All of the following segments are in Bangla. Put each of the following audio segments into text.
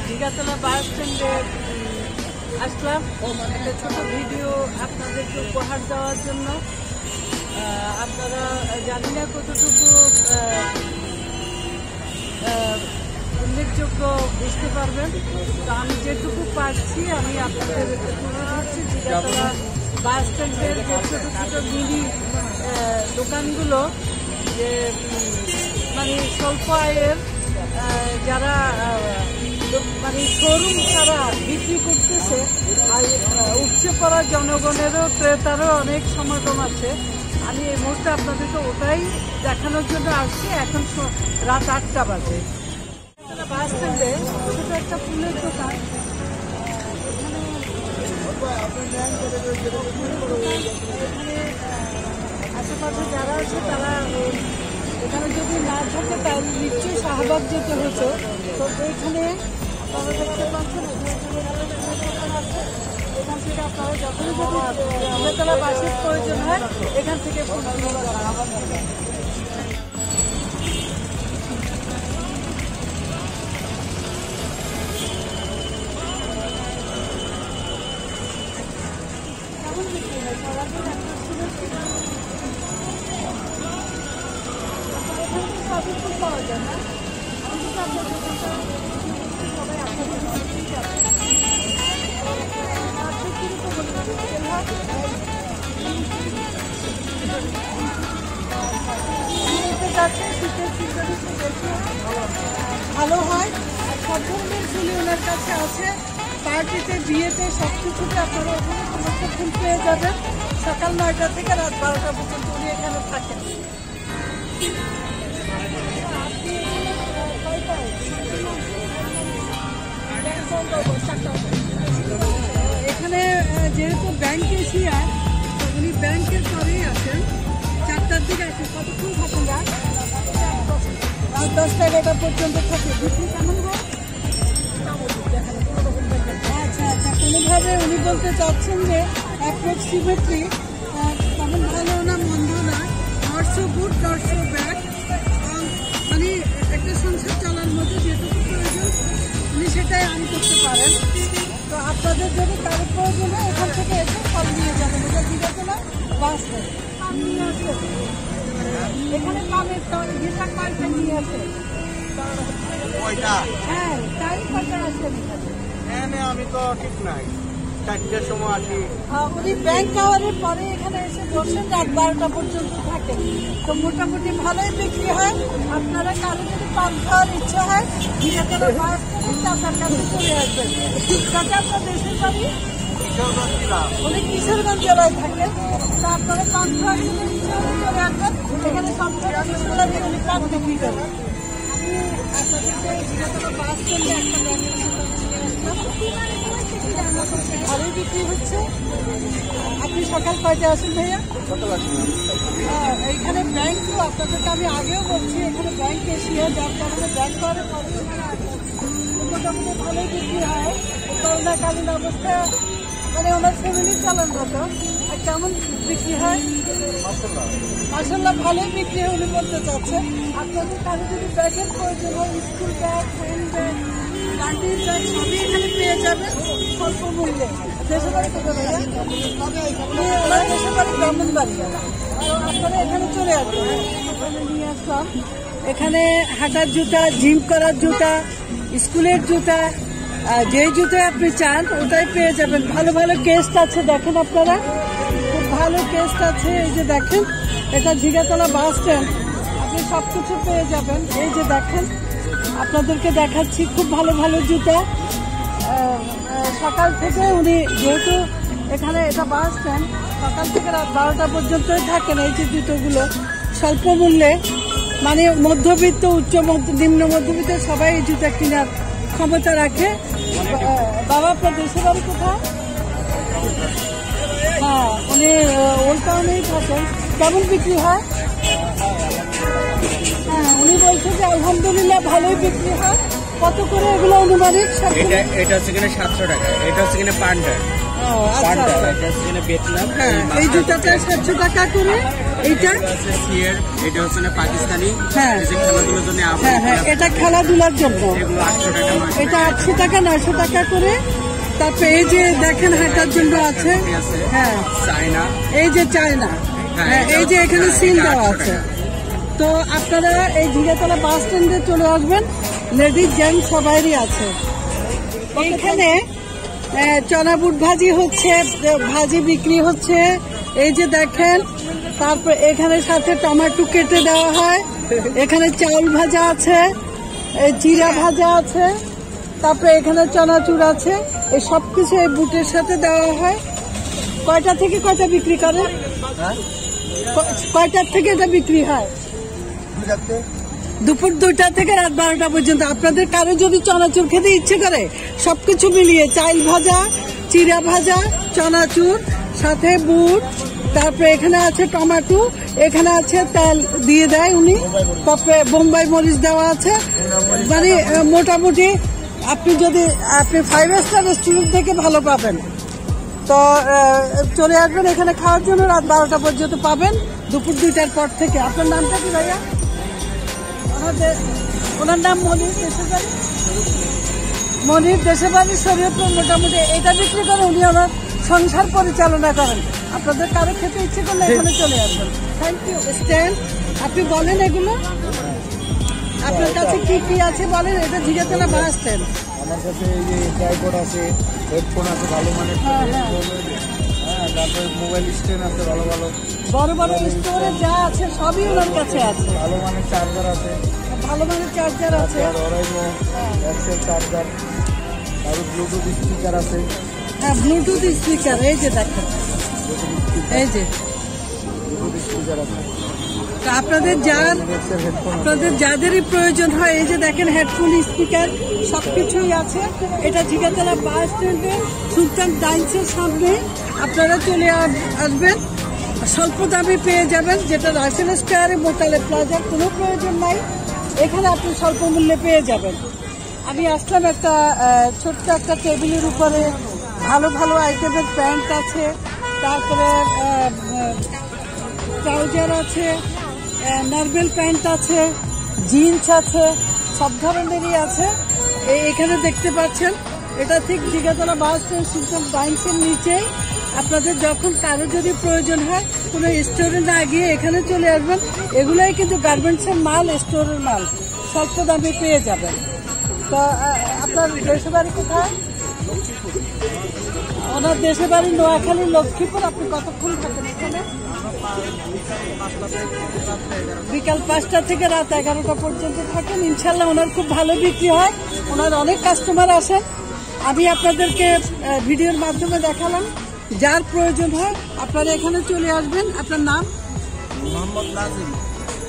জিগাতলা বাস স্ট্যান্ডে আসলাম একটা ছোট ভিডিও আপনাদেরকে উপহার দেওয়ার জন্য। আপনারা জানি না কতটুকু উল্লেখযোগ্য বুঝতে পারবেন, তো আমি যেটুকু পারছি আমি আপনাদের তুলে ধরছি। জিগাতলা বাস স্ট্যান্ডের যে ছোট ছোট মিনি দোকানগুলো, যে মানে স্বল্প আয়ের যারা মানে শোরুম ছাড়া বিক্রি করতেছে, আর উপচে পড়া জনগণেরও ক্রেতারও অনেক সমাগম আছে। আমি এই মুহূর্তে আপনাদেরকে ওটাই দেখানোর জন্য আসছি। এখন রাত 8টা বাজে। বাস স্ট্যান্ডে ছোট একটা ফুলের দোকান, আশেপাশে যারা আছে তারা এখানে যদি না থাকে তাহলে নিশ্চয়ই শাহবাগ যেতে হতো। তো এইখানে আপনারা দেখতে পাচ্ছেন আছে, এখান থেকে আপনারা যখনই যদি জিগাতলা বাসের প্রয়োজন হয় এখান থেকে পাওয়া যায় না। ভালো হয়, সব ধরনের ফুলই ওনার কাছে আছে। পার্টিতে, বিয়েতে, সব কিছুতে আপনারা ওখানে সমস্ত ফুল পেয়ে যাবেন। সকাল 9টা থেকে রাত 12টা পর্যন্ত উনি এখানে থাকেন। এখানে যেহেতু ব্যাংক এশিয়া, উনি ব্যাংকের পরেই আসেন। 4টার দিকে আসেন। কতক্ষণ থাকেন? রাত 10টা 11টা পর্যন্ত থাকে। বিক্রি কেমন হয়? আচ্ছা আচ্ছা, কোনোভাবে উনি বলতে চাচ্ছেন যে অ্যাপ্রক্সিমেটলি তেমন ভালো না মন্দ না, নটসো গুড নটসো ব্যাড, মানে একটা সংসার চালার মতো যেটুকু প্রয়োজন উনি সেটাই আর্ন করতে পারেন। তো আপনাদের যদি কারো প্রয়োজন হয় এখান থেকে এসে ফল নিয়ে যাবেন। এটা জিগাতলা বাস নিয়ে আসে, এখানে পাবেন। যেটা কয়টা নিয়ে আসে? হ্যাঁ, তাই কয়টা আসেন? আমি তো ঠিক নাই, 4টার সময় আসি। উনি ব্যাংক আওয়ারের পরে এখানে এসে বসেন, রাত 12টা পর্যন্ত থাকেন। তো মোটামুটি ভালোই বিক্রি হয়। আপনারা কারো যদি পান খাওয়ার ইচ্ছা হয় জিগাতলা বাস করে চাচার কাছে চলে আসবেন। চাচা আপনার দেশের বাড়ি? উনি কিশোরগঞ্জ জেলায় থাকেন। তো আপনারা পান খাওয়ার জন্য ইচ্ছা হলে চলে আসবেন। এখানে সবথেকে বিশ্বলা দিয়ে উনি পান বিক্রি করেন। আমি আপনাদেরকে জিগাতলা বাস স্ট্যান্ডে একটা ভালোই বিক্রি হচ্ছে। আপনি সকাল কয়টায় আসেন ভাইয়া? এইখানে ব্যাংক, তো আপনাদেরকে আমি আগেও বলছি এখানে ব্যাংক এশিয়া, যার কারণে ব্যাংক করে মোটামুটি ভালোই বিক্রি হয়। করোনাকালীন অবস্থা মানে ওনার ফ্যামিলি চালান হতো। আর কেমন বিক্রি হয়? মাশাআল্লাহ ভালোই বিক্রি হয় উনি বলতে চাচ্ছেন। আপনাদের কারো যদি ব্যাগের প্রয়োজন হয়, স্কুল ব্যাগ, হ্যান্ড ব্যাগ, লান্ড্রির ব্যাগ সবই এখানে পেয়ে যাবেন স্বল্প মূল্যে। দেশের বাড়ি কোথায় ভাইয়া? ওনার দেশের বাড়ি ব্রাহ্মণবাড়ি। আপনারা এখানে চলে আসবেন। এখানে নিয়ে আসলাম, এখানে হাঁটার জুতা, জিম করার জুতা, স্কুলের জুতা, যেই জুতা আপনি চান ওটাই পেয়ে যাবেন। ভালো ভালো কেস্ট আছে, দেখেন আপনারা, খুব ভালো কেস্ট আছে। এই যে দেখেন, এটা জিগাতলা বাস স্ট্যান্ড, আপনি সব কিছু পেয়ে যাবেন। এই যে দেখেন, আপনাদেরকে দেখাচ্ছি খুব ভালো ভালো জুতা। সকাল থেকে উনি যেহেতু এখানে এটা বাস স্ট্যান্ড, সকাল থেকে রাত 12টা পর্যন্তই থাকেন। এই যে জুতোগুলো স্বল্প মূল্যে, মানে মধ্যবিত্ত, উচ্চ নিম্ন মধ্যবিত্ত সবাই এই জুতা কেনার ক্ষমতা রাখে। বাবা আপনার দেশের বাড়ি কোথায়? হ্যাঁ, উনি ওল্ড টাউনেই থাকেন। কেমন বিক্রি হয়? হ্যাঁ, উনি বলছে যে আলহামদুলিল্লাহ ভালোই বিক্রি হয়। কত করে এগুলো অনুমানিক? এটা হচ্ছে কিনা 700 টাকা, এটা হচ্ছে কিনা পান্ডা। এই জুতাটা 700 টাকা করে। এটা এটা হচ্ছে না পাকিস্তানি। হ্যাঁ খেলাধুলার জন্য। হ্যাঁ হ্যাঁ, এটা খেলাধুলার জন্য। এগুলো 800 টাকা। এটা 800 টাকা 900 টাকা করে। তারপরে এই যে দেখেন হাঁটার জন্য আছে। হ্যাঁ চায়না, এই যে চায়না। হ্যাঁ এই যে এখানে সিল দেওয়া আছে। তো আপনারা এই ঝিগাতলা বাস স্ট্যান্ডে চলে আসবেন, লেডিস জেন্টস সবারই আছে। এখানে চনা বুট ভাজি হচ্ছে, ভাজি বিক্রি হচ্ছে, এই যে দেখেন। তারপর এখানে সাথে টমেটো কেটে দেওয়া হয়, এখানে চাউল ভাজা আছে, জিরা ভাজা আছে, তারপরে এখানে চানাচুর আছে। এই সবকিছু এই বুটের সাথে দেওয়া হয়। কয়টা থেকে কয়টা বিক্রি করে? কয়টার থেকে এটা বিক্রি হয়? দুপুর 2টা থেকে রাত 12টা পর্যন্ত। আপনাদের কারো যদি চানাচুর খেতে ইচ্ছে করে, সবকিছু মিলিয়ে চাইল ভাজা, চিরা ভাজা, চানাচুর, সাথে বুট, তারপরে এখানে আছে টমেটো, এখানে আছে তেল দিয়ে দেয় উনি, তারপরে বোম্বাই মরিচ দেওয়া আছে। মানে মোটামুটি আপনি 5 স্টার রেস্টুরেন্ট থেকে ভালো পাবেন। তো চলে আসবেন এখানে খাওয়ার জন্য। রাত 12টা পর্যন্ত পাবেন, দুপুর 2টার পর থেকে। আপনার নামটা কি ভাইয়া? ওনার নাম মনির দেশেবাড়ি। মনির দেশেবাড়ি শরীয়তপুর। মোটামুটি এটা বিক্রি করে উনি আমার সংসার পরিচালনা করেন। আপনাদের কারো খেতে ইচ্ছে করলে এখানে চলে আসবেন। Thank you. স্ট্যান্ড আপনি বলেন এগুলো আপনার কাছে কি কি আছে বলেন। এটা ঝিগাতলা বাস স্ট্যান্ড। আমার কাছে এই যে ট্রাইপড আছে, হেডফোন আছে ভালো মানের। হ্যাঁ, তারপরে মোবাইল স্ট্যান্ড আছে ভালো ভালো। বড় বড় স্টোরে যা আছে সবই ওনার কাছে আছে। ভালো মানের চার্জার আছে, ভালো মানের চার্জার আছে, অরাইনো এক্সেল চার্জার, আর ব্লুটুথ স্পিকার আছে। হ্যাঁ ব্লুটুথ স্পিকার, এই যে দেখেন, এই যে ব্লুটুথ স্পিকার আছে। আপনাদের যাদেরই প্রয়োজন হয়, এই যে দেখেন হেডফোন, স্পিকার সবকিছুই আছে। এটা ঝিগাতলা বাস স্ট্যান্ডে সুলতান ডাইন্সের সামনে। আপনারা চলে আসবেন, স্বল্প দামে পেয়ে যাবেন। যেটা রাসেল স্কয়ারে মোতালে প্লাজার কোনো প্রয়োজন নাই, এখানে আপনি স্বল্প মূল্যে পেয়ে যাবেন। আমি আসলাম একটা ছোট্ট একটা টেবিলের উপরে ভালো ভালো আইটেমের প্যান্ট আছে, তারপরে ট্রাউজার আছে, নর্মাল প্যান্ট আছে, জিন্স আছে, সব ধরনেরই আছে। এখানে দেখতে পাচ্ছেন, এটা ঠিক ঝিগাতলা বাস স্ট্যান্ড সুলতান ডাইন্সের নিচেই। আপনাদের যখন কারো যদি প্রয়োজন হয়, কোনো স্টোরে না গিয়ে এখানে চলে আসবেন। এগুলাই কিন্তু গার্মেন্টসের মাল, স্টোরের মাল, স্বল্প দামে পেয়ে যাবেন। তো আপনার দেশের বাড়ি কোথায়? ওনার দেশের বাড়ি নোয়াখালী, লক্ষ্মীপুর। আপনি কতক্ষণ থাকেন এখানে? বিকাল 5টা থেকে রাত 11টা পর্যন্ত থাকেন। ইনশাল্লাহ ওনার খুব ভালো বিক্রি হয়, ওনার অনেক কাস্টমার আসেন। আমি আপনাদেরকে ভিডিওর মাধ্যমে দেখালাম। যার প্রয়োজন হয় আপনারা এখানে চলে আসবেন। আপনার নাম? মোহাম্মদ নাজিম।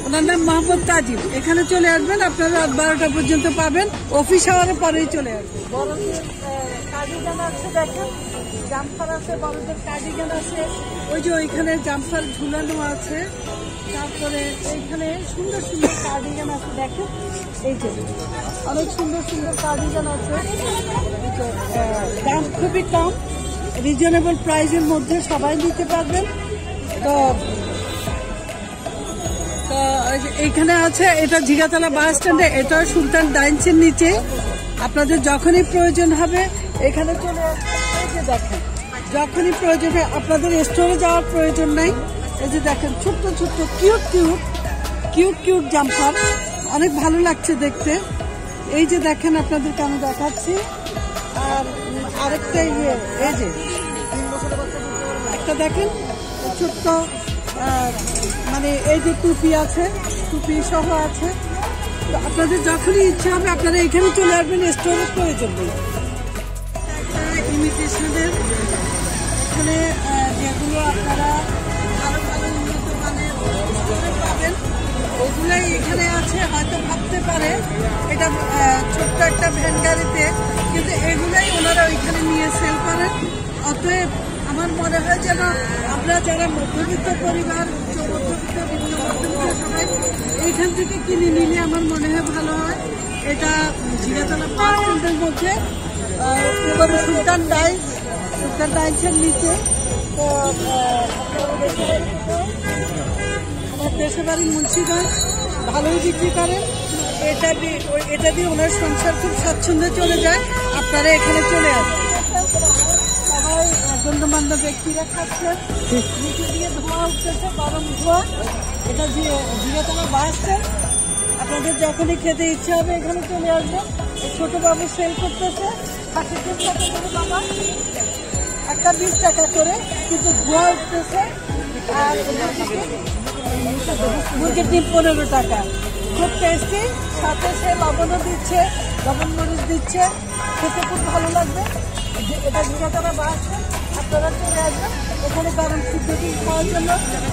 ওনার নাম মোহাম্মদ তাজিম। এখানে চলে আসবেন, আপনারা রাত 12টা পর্যন্ত পাবেন। অফিস আওয়ারের পরেই চলে আসবেন। বড়দের কার্ডিগান আছে, দেখেন জাম্পার আছে, বড়দের কার্ডিগান আছে। ওই যে ওইখানে জাম্পার ঝুলানো আছে। তারপরে এইখানে সুন্দর সুন্দর কার্ডিগান আছে, দেখেন এই যে অনেক সুন্দর সুন্দর কার্ডিগান আছে। দাম খুবই কম, রিজনেবল প্রাইসের মধ্যে সবাই নিতে পারবেন। তো এইখানে আছে, এটা ঝিগাতলা বাস স্ট্যান্ডে, এটা সুলতান ডাইন্সের নিচে। আপনাদের যখনই প্রয়োজন হবে এখানে চলে আসবেন। এই যে দেখেন, যখনই প্রয়োজন হয়, আপনাদের স্টোরে যাওয়ার প্রয়োজন নাই। এই যে দেখেন ছোট্ট ছোট্ট কিউট জাম্পার, অনেক ভালো লাগছে দেখতে। এই যে দেখেন, আপনাদেরকে আমি দেখাচ্ছি। আর আরেকটা এই যে একটা দেখেন ছোট্ট, মানে এই যে টুপি আছে, টুপি সহ আছে। তো আপনাদের যখনই ইচ্ছা হবে আপনারা এখানে চলে আসবেন, স্টোরের প্রয়োজন নেই। ইমিটেশনের এখানে যেগুলো আপনারা ভালো ভালো উন্নত মানের স্টোরে পাবেন, ওগুলাই এখানে আছে। হয়তো ভাবতে পারে এটা ছোট্ট একটা ভ্যান গাড়িতে, কিন্তু এগুলাই ওনারা ওইখানে নিয়ে সেল করেন। অতএব আমার মনে হয় যেন আমরা যারা মধ্যবিত্ত পরিবার, উচ্চ মধ্যবিত্ত, নিম্ন মধ্যবিত্ত সবাই এইখান থেকে কিনে নিলে আমার মনে হয় ভালো হয়। এটা ঝিগাতলা বাস স্ট্যান্ডের মধ্যে, সুলতান ডাইন্সের নিচে। তো ওনার দেশে বাড়ি মুন্সিগঞ্জ, ভালোই বিক্রি করেন। এটা দিয়ে ওনার সংসার খুব স্বাচ্ছন্দ্যে চলে যায়। আপনারা এখানে চলে আসেন। সবাই গণ্যমান্য ব্যক্তিরা খাচ্ছেন, নিচে দিয়ে ধোঁয়া উঠতেছে, গরম ধোঁয়া। এটা দিয়ে জিরাতলা বাস স্ট্যান্ড। আপনাদের যখনই খেতে ইচ্ছে হবে এখানে চলে আসবেন। ছোট বাবু সেল করতেছে, বাবা একটা 20 টাকা করে, কিন্তু ধোঁয়া উঠতেছে। আর মুরগির ডিম 15 টাকা। খুব টেস্টি, সাথে সে লবণও দিচ্ছে, লবণ মরিচ দিচ্ছে, খেতে খুব ভালো লাগবে। এটা জিরাতলা বাস স্ট্যান্ড, আপনারা চলে আসবেন। এখানে গরম সিদ্ধ ডিম খাওয়ার জন্য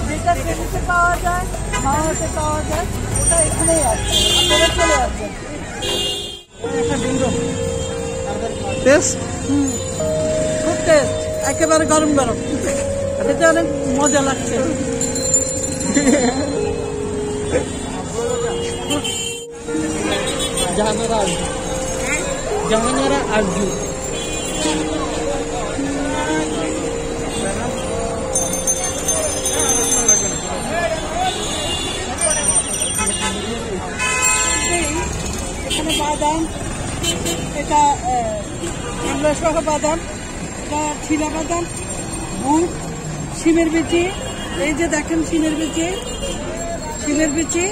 যেটা ট্রেনিতে পাওয়া যায়, মাওয়াতে পাওয়া যায়, ওটা এখানেই আছে। আপনারা চলে আসবেন। টেস্ট খুব টেস্ট, একেবারে গরম গরম। এটা অনেক মজা লাগছে। জাহানারা আরজু এখানে বাদাম, এটা আমলা সহ বাদাম, এটা ছিলা বাদাম, বুট, শিমের বিচি। এই যে দেখেন শিমের বিচি।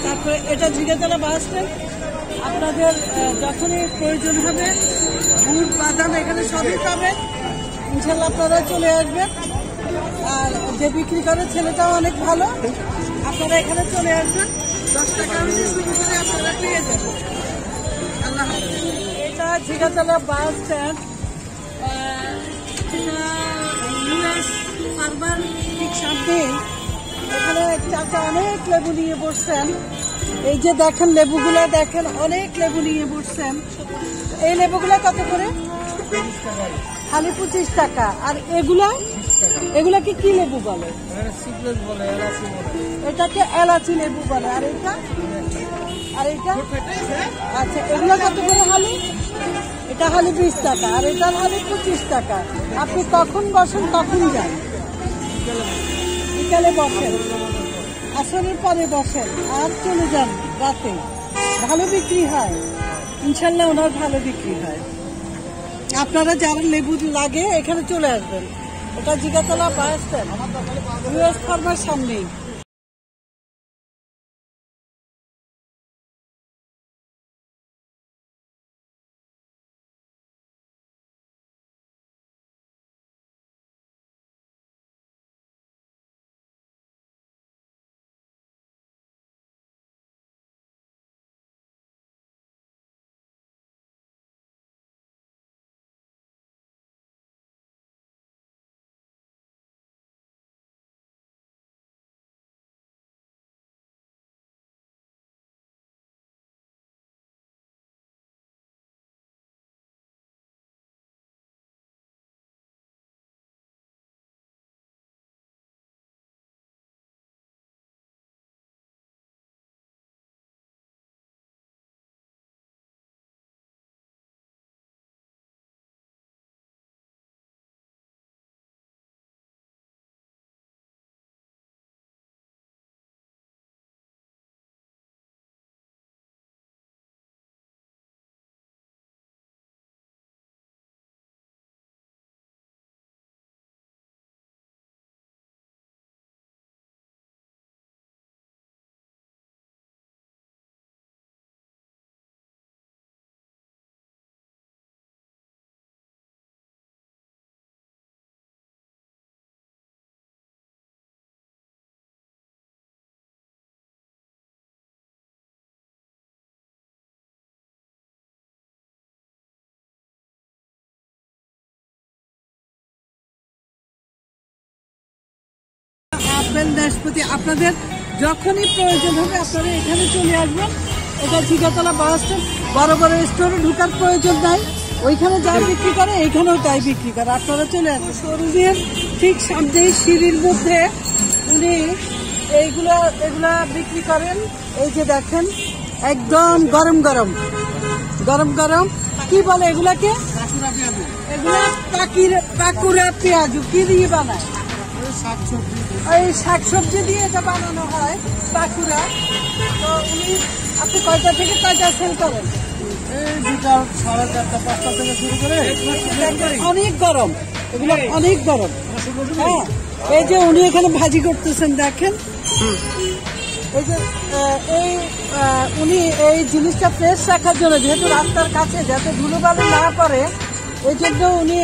তারপরে এটা জিরাতলা বাস স্ট্যান্ড। আপনাদের যখনই প্রয়োজন হবে বুট, বাদাম এখানে সবই পাবেন। ইনশাল্লাহ আপনারা চলে আসবেন। আর যে বিক্রি করে ছেলেটাও অনেক ভালো। আপনারা এখানে চলে আসবেন। 10 টাকা হলে শুরু করে আপনারা পেয়ে যাবেন। আল্লাহ হাফেজ। এটা জিরাতলা বাস স্ট্যান্ড, ইউএস ফার্মার ঠিক সামনে। এখানে চাচা অনেক লেবু নিয়ে বসছেন। এই যে দেখেন লেবুগুলো, দেখেন অনেক লেবু নিয়ে বসছেন। এই লেবুগুলো কত করে? খালি 25 টাকা। আর এগুলা কি লেবু বলে? এটাকে এলাচি লেবু বলে। আর এটা আচ্ছা, এগুলো কত করে হালি? এটা হালি 20 টাকা, আর এটা হালি 25 টাকা। আপনি কখন বসেন তখন যান, বিকালে বসেন, আসরের পরে বসেন, আর চলে যান রাতে। ভালো বিক্রি হয় ইনশাল্লাহ, ওনার ভালো বিক্রি হয়। আপনারা যারা লেবু লাগে এখানে চলে আসবেন। এটা জিরাতলা বাস স্ট্যান্ড, ইউএস ফার্মার সামনেই। আপেল, নাশপাতি, আপনাদের যখনই প্রয়োজন হবে আপনারা এখানে চলে আসবেন। এটা জিরাতলা বাস স্ট্যান্ড, বড় বড় স্টোরে ঢোকার প্রয়োজন নাই। ওইখানে যা বিক্রি করে এইখানেও তাই বিক্রি করে। আপনারা চলে আসবেন। শোরুমের ঠিক সামনে সিঁড়ির মধ্যে উনি এগুলা বিক্রি করেন। এই যে দেখেন একদম গরম গরম কি বলে এগুলাকে? এগুলা পাকুড়া পেঁয়াজু। কি দিয়ে বানায়? ওই শাকসবজি দিয়ে এটা বানানো হয় বাঁকুড়া। তো উনি আপনি কয়টা থেকে কয়টা সেল করেন? এই বিকাল 4:30 5টা থেকে শুরু করে অনেক গরম, এগুলো অনেক গরম। হ্যাঁ, এই যে উনি এখানে ভাজি করতেছেন দেখেন। এই যে উনি এই জিনিসটা ফ্রেশ রাখার জন্য, যেহেতু রাস্তার কাছে যাতে ধুলোবালু না পড়ে, এই জন্য উনি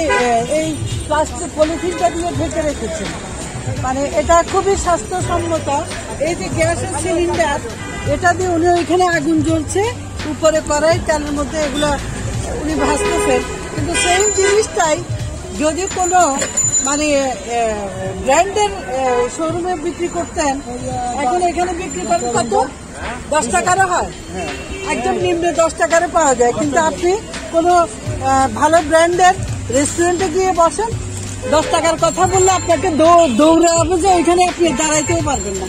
এই প্লাস্টিক পলিথিনটা দিয়ে ঢেকে রেখেছেন। মানে এটা খুবই স্বাস্থ্যসম্মত। এই যে গ্যাসের সিলিন্ডার, এটা দিয়ে উনি ওইখানে আগুন জ্বলছে, উপরে কড়াই, তেলের মধ্যে এগুলো উনি ভাজতেছেন। কিন্তু সেই জিনিসটাই যদি কোনো মানে ব্র্যান্ডের শোরুমে বিক্রি করতেন, এখন এখানে বিক্রি করেন কত? 10 টাকারও হয়, একদম নিম্নে 10 টাকারে পাওয়া যায়। কিন্তু আপনি কোনো ভালো ব্র্যান্ডের রেস্টুরেন্টে গিয়ে বসেন, 10 টাকার কথা বললে আপনাকে দৌড়ে হবে যে ওইখানে আপনি দাঁড়াইতেও পারবেন না,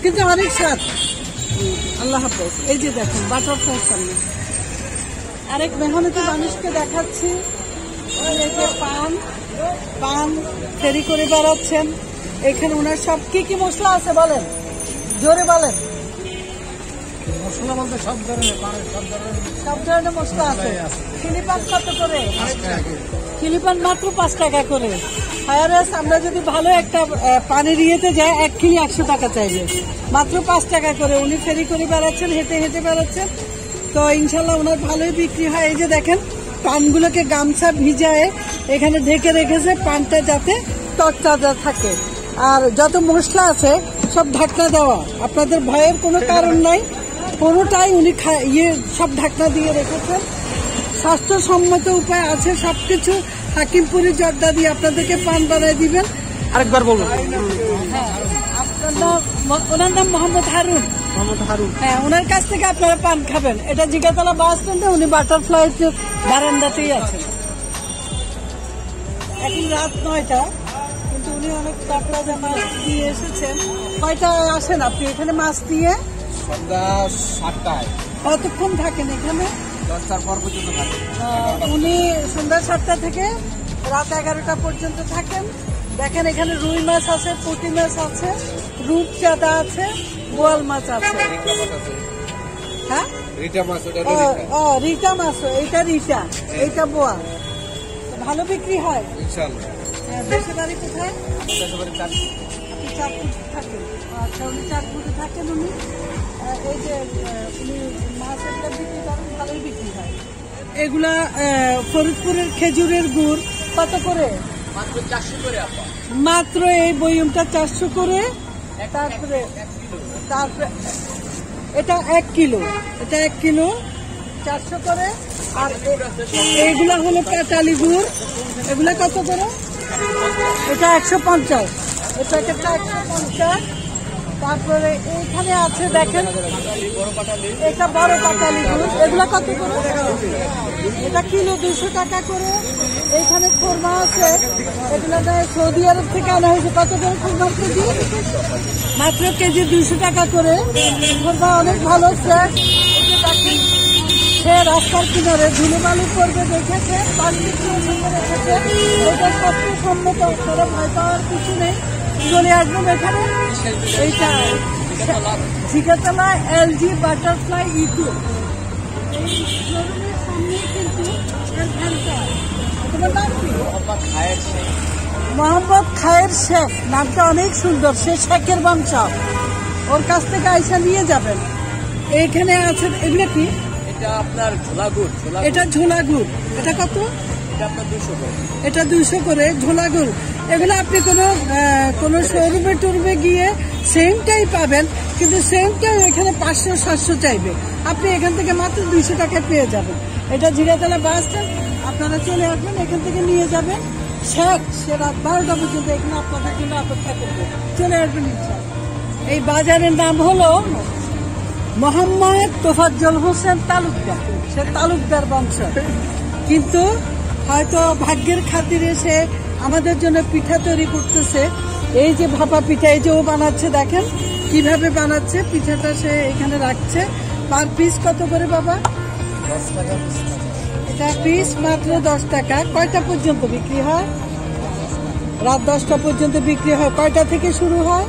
কিন্তু অনেক স্বাদ। আল্লাহ হাফেজ। এই যে দেখেন বাটারফ্লাইয়ের সামনে আরেক মেহনতি মানুষকে দেখাচ্ছি। এই যে পান ফেরি করে বেড়াচ্ছেন। এখানে ওনার সব কি মশলা আছে বলেন, জোরে বলেন। মশলা বলতে সব ধরনের মশলা আছে। খিলিপান কত করে? খিলিপান মাত্র 5 টাকা করে। হায়ারেস আমরা যদি ভালো একটা পানির ইয়েতে যাই, 1 কিলো 100 টাকা চাইবে, মাত্র 5 টাকা করে। উনি ফেরি করে বেড়াচ্ছেন, হেঁটে হেঁটে বেড়াচ্ছেন। তো ইনশাল্লাহ ওনার ভালোই বিক্রি হয়। এই যে দেখেন পানগুলোকে গামছা ভিজায় এখানে ঢেকে রেখেছে, পানটা যাতে তরতাজা থাকে। আর যত মশলা আছে সব ঢাকনা দেওয়া, আপনাদের ভয়ের কোনো কারণ নাই। কোনোটাই উনি সব ঢাকনা দিয়ে রেখেছেন। স্বাস্থ্যসম্মত উপায় আছে সবকিছু। হাকিমপুরি জর্দা দিয়ে আপনাদেরকে পান বানায় দিবেন। আরেকবার বলুন। হ্যাঁ, ওনার নাম মোহাম্মদ হারুন। হ্যাঁ, ওনার কাছ থেকে আপনারা পান খাবেন। এটা জিগাতলা বাস স্ট্যান্ডে, উনি বাটারফ্লাই বারান্দাতেই আছেন। এখন রাত 9টা, কিন্তু উনি অনেক তাপড়া মাছ দিয়ে এসেছেন। কয়টায় আসেন আপনি এখানে মাছ দিয়ে? সন্ধ্যা 7টায়। কতক্ষণ থাকেন এখানে? 10টার পর পর্যন্ত থাকে। উনি সন্ধ্যা 7টা থেকে রাত 11টা পর্যন্ত থাকেন। দেখেন এখানে রুই মাছ আছে, পুঁটি মাছ আছে, রূপচাঁদা আছে, বোয়াল মাছ আছে। হ্যাঁ, রিটা মাছ। রিটা মাছ, এইটা রিটা, এইটা বোয়াল। ভালো বিক্রি হয় ইনশাআল্লাহ। দেশের বাড়ি কোথায়? আপনি চাঁদপুর থাকেন? আচ্ছা, উনি চাঁদপুরে থাকেন। উনি এই যে উনি মাছ এগুলো বিক্রি করেন, ভালোই বিক্রি হয়। এগুলা ফরিদপুরের খেজুরের গুড় কত করে? মাত্র 400 করে। মাত্র এই বয়মটা 400 করে। তারপরে এটা 1 কিলো, এটা 1 কিলো 400 করে। আর এইগুলা হলো পেটালি গুড়, এগুলা কত করে? এটা 150, এটা একটা 150। তারপরে এইখানে আছে দেখেন, এটা বড় পাটালি গুড়, এগুলা কত করে? এটা কিলো 200 টাকা করে। এইখানে খোরমা আছে, এগুলা সৌদি আরব থেকে আনা হয়েছে। কত করে খোরমার কেজি? মাত্র কেজি 200 টাকা করে। খোরমা অনেক ভালো ফ্রেশ। সে রাস্তার কিনারে ধুলোবালু পড়বে দেখেছে, প্লাস্টিক রেখেছে। এটা স্বাস্থ্যসম্মত, আপনারা ভয় পাওয়ার কিছু নেই। চলে আসবেন এখানে। এইটা জিগাতলা LG বাটারফ্লাই ইকো, এই শোরুমের সামনে কিন্তু এর ঘন্টা। তোমার নাম কি? মোহাম্মদ খায়ের শেখ। নামটা অনেক সুন্দর। সে শেখের বংশ। ওর কাছ থেকে আইসা নিয়ে যাবেন। এইখানে আছে এগুলো কি? এটা আপনার ঝোলা গুড়। এটা ঝোলা গুড়। এটা কত? এটা 200 করে ঝোলা গুড়। এগুলো আপনি কোনো শোরুমে টুরুমে গিয়ে সেমটাই পাবেন, কিন্তু সেমটাই এখানে 500-700 চাইবে। আপনি এখান থেকে মাত্র 200 টাকায় পেয়ে যাবেন। এটা জিগাতলা বাস স্ট্যান্ড। আপনারা চলে আসবেন, এখান থেকে নিয়ে যাবেন। শেখ সে রাত 12টা পর্যন্ত এখানে আপনাদের জন্য অপেক্ষা করবে। চলে আসবেন ইনশাআল্লাহ। এই বাজারের নাম হলো মোহাম্মদ তোফাজ্জল হোসেন তালুকদার। সে তালুকদার বংশ, কিন্তু হয়তো ভাগ্যের খাতিরে সে আমাদের জন্য পিঠা তৈরি করতেছে। এই যে ভাপা পিঠা, এই যে ও বানাচ্ছে, দেখেন কিভাবে বানাচ্ছে। পিঠাটা সে এখানে রাখছে। পার পিস কত করে বাবা? 10 টাকা। এটা পিস মাত্র 10 টাকা। কয়টা পর্যন্ত বিক্রি হয়? রাত 10টা পর্যন্ত বিক্রি হয়। কয়টা থেকে শুরু হয়?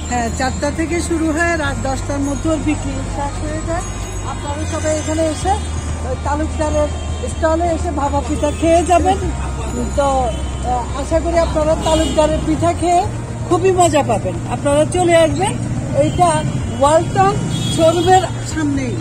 হ্যাঁ, 4টা থেকে শুরু হয়, রাত 10টার মধ্যে বিক্রি শেষ হয়ে যায়। আপনারা সবাই এখানে এসে ওই তালুকদারের স্টলে এসে ভাপা পিঠা খেয়ে যাবেন। তো আশা করি আপনারা তালুকদারের পিঠা খেয়ে খুবই মজা পাবেন। আপনারা চলে আসবেন, এইটা ওয়ালটন শোরুমের সামনেই।